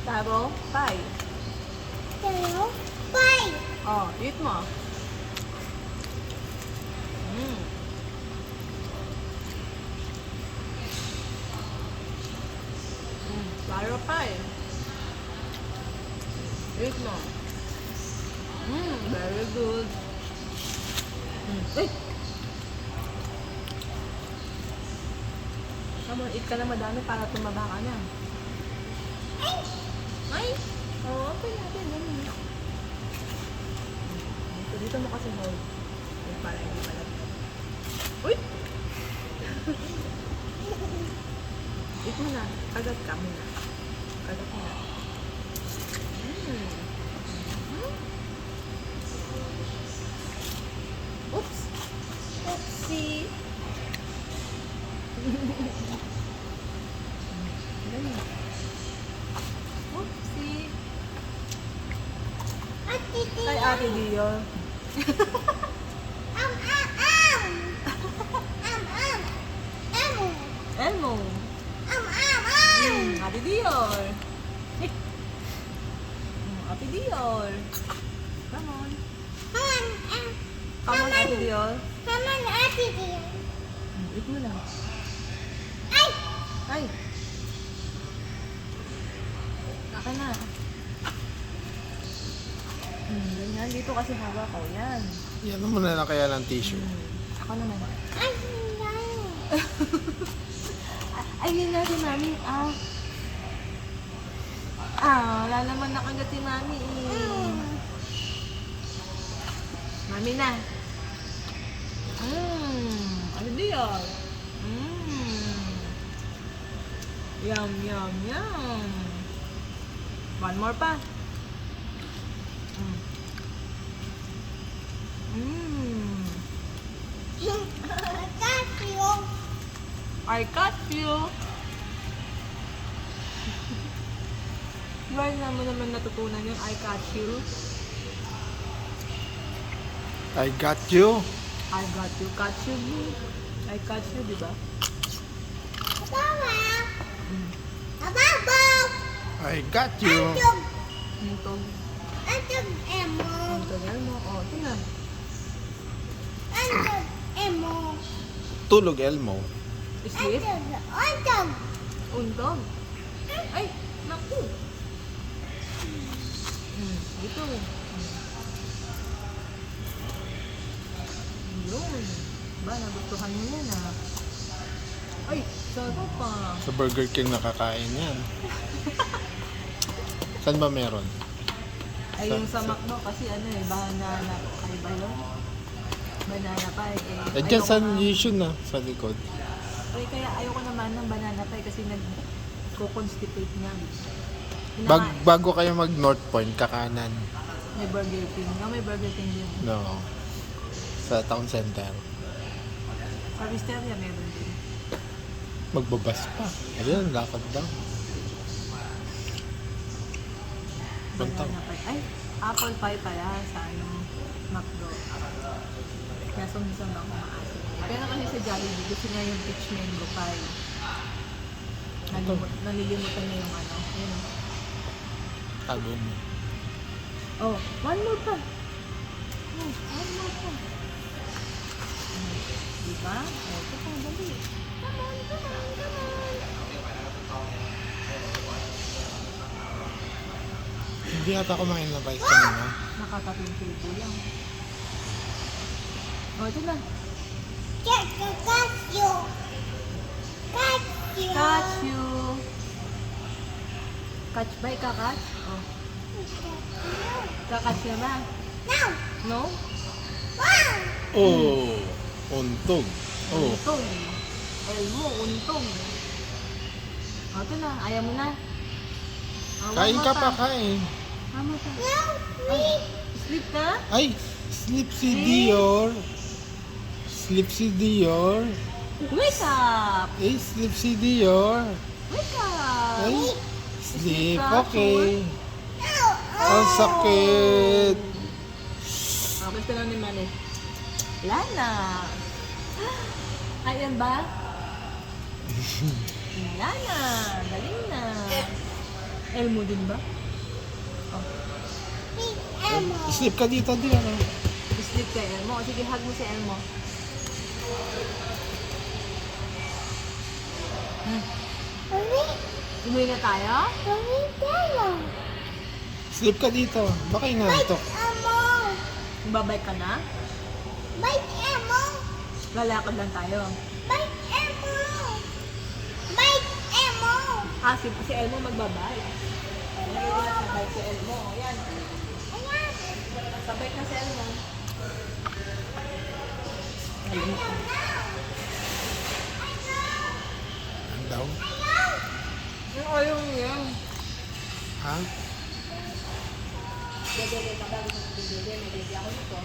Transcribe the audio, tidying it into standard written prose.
Taro, pie. Taro, pie. Oh, eat mo. Mm. Taro pie. Eat mo. Very good. Ay! Come on, eat ka na madami para tumaba ka na. Ay! Oo, okay natin. Dito mo kasi hold. Yung para hindi malaglag. Uy! Eat mo na. Kagat ka muna. Kagat mo na. Oops! Oopsie! Oopsie! Ay, Ate Dio. Elmo. Ate Dior. Ate Dior. Come on. Come on, Ate Dior. Eat mo na. Ay! Akin na. Ganyan. Dito kasi hawak ko. Yan. Yan mo na lang kaya ng tissue. Ako naman. Ay, yun na si Mami. Wala naman nakagat si Mami Mami na. Ano diyan? Yum, yum, yum. One more pa. I got you. Right naman natutunan yung I got you. I got you. I got you, got you. I got you, di ba? I got you. Hintog. Hintog mo. O, ito na. Tulog Elmo. Sleep. Untog. Ay, naku. Ito. Yun. Ba, nagustuhan mo yan Ay, sarap pa. Sa Burger King nakakain yan. Saan ba meron? Ay, yung sa McDo kasi banana. Ay ba yun? Banana pa Eh, dyan sa Yishun na, sa likod. Ay, kaya ayoko naman ng banana pa kasi nag-constipate niya. Bago kayo mag North Point, kakanan. May Burger King. May Burger King din. No. Sa Town Center. Sa Wisteria meron din. Magbabas pa. Ayun, lakad daw. Bantang. Banana pie. Ay, apple pie pala sa McDo. Kaya sumisan ako maasin. Pero kasi sa Jollibee, gusto niya yung peach mango pie. Nalilimutan niya yung Ayun. Tago mo. Oh, one more pa. One more pa. Diba? Ito pa, dali. Come on, come on, come on. Hindi ata kumain na rice kanina. Nakatatlong tubo lang. Oh, ito na. Catch you. Catch ba? Ikakatch? Oh. Kakatch na ba? No? Oh, untog. Oh, Untog. Elmo, untog. Oh, ito na. Ayaw mo na. Oh, kain one ka more pa, kain. Mama pa. Ay, sleep na? Ay, sleep si Dior. Sleep si Dior. Wake up! Ay, sleep si Dior. Wake up! Ay, sleep. ka, Okay. Ang sakit. Gusto lang ni Mani. Lana! Ayan ba? Lana! Galing na! Elmo din ba? Oh. Big Elmo. Sleep ka dito, di ano? Sleep kay Elmo. Sige, hug mo si Elmo. Mami, Umuwi na tayo? mami, tayo. Sleep ka dito. Baka inantok. Elmo. Babay ka na? Big Elmo. Lalakad lang tayo. Big Elmo. Big Elmo. Ah, si Elmo magbabay. Sabay si Elmo. Ayan. Ayan. Sabay na si Elmo. Ano daw? Yung ayaw niya. Ha? Dede, kapag may bibili, may bibili ako nito.